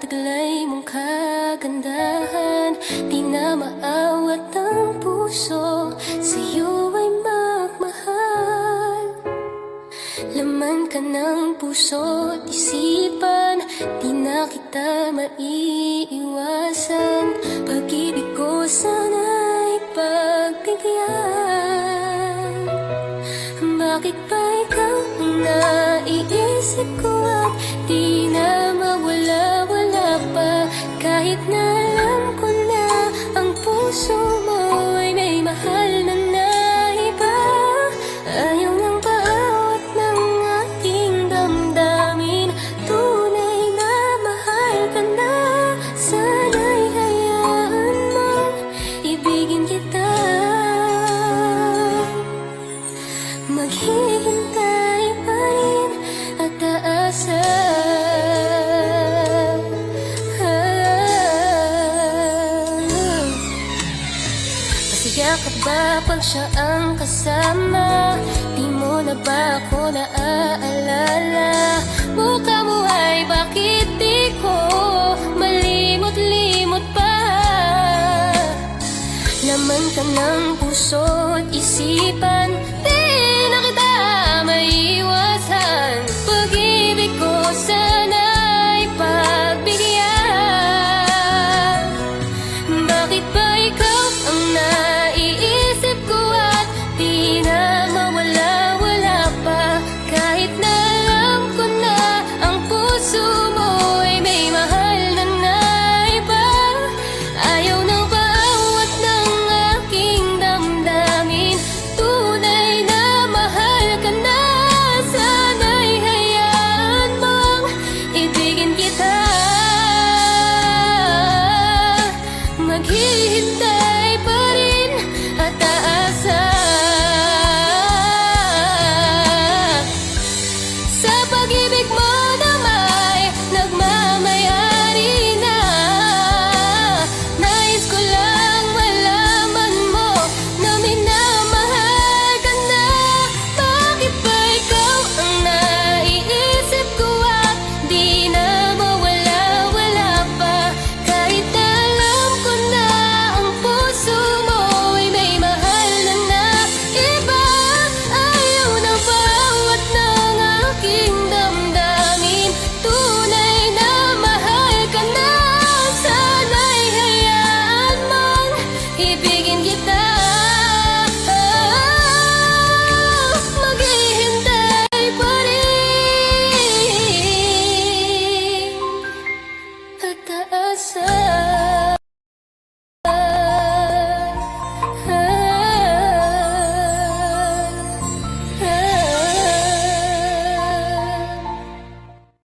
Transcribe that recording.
taglay mong kagandahan, di na maawat ang puso, sa'yo ay magmahal. Laman ka ng puso't isipan, di na kita maiiwasan. Pag-ibig ko sana'y pagbigyan. Bakit ba ikaw ang naiisip ko at di na mawala-wala pa? Kahit na alam ko na ang puso mo ay may mahal na iba. Ayaw nang paawat ng aking damdamin, tunay na mahal ka na. Sana'y hayaan mong ibigin kita. Maghihintay pa rin at aasa. Masaya ka ba pag siya ang kasama? Di mo na ba ako naaalala? Mukha mo ay bakit di ko malimot-limot pa? Laman ka ng puso't isipan,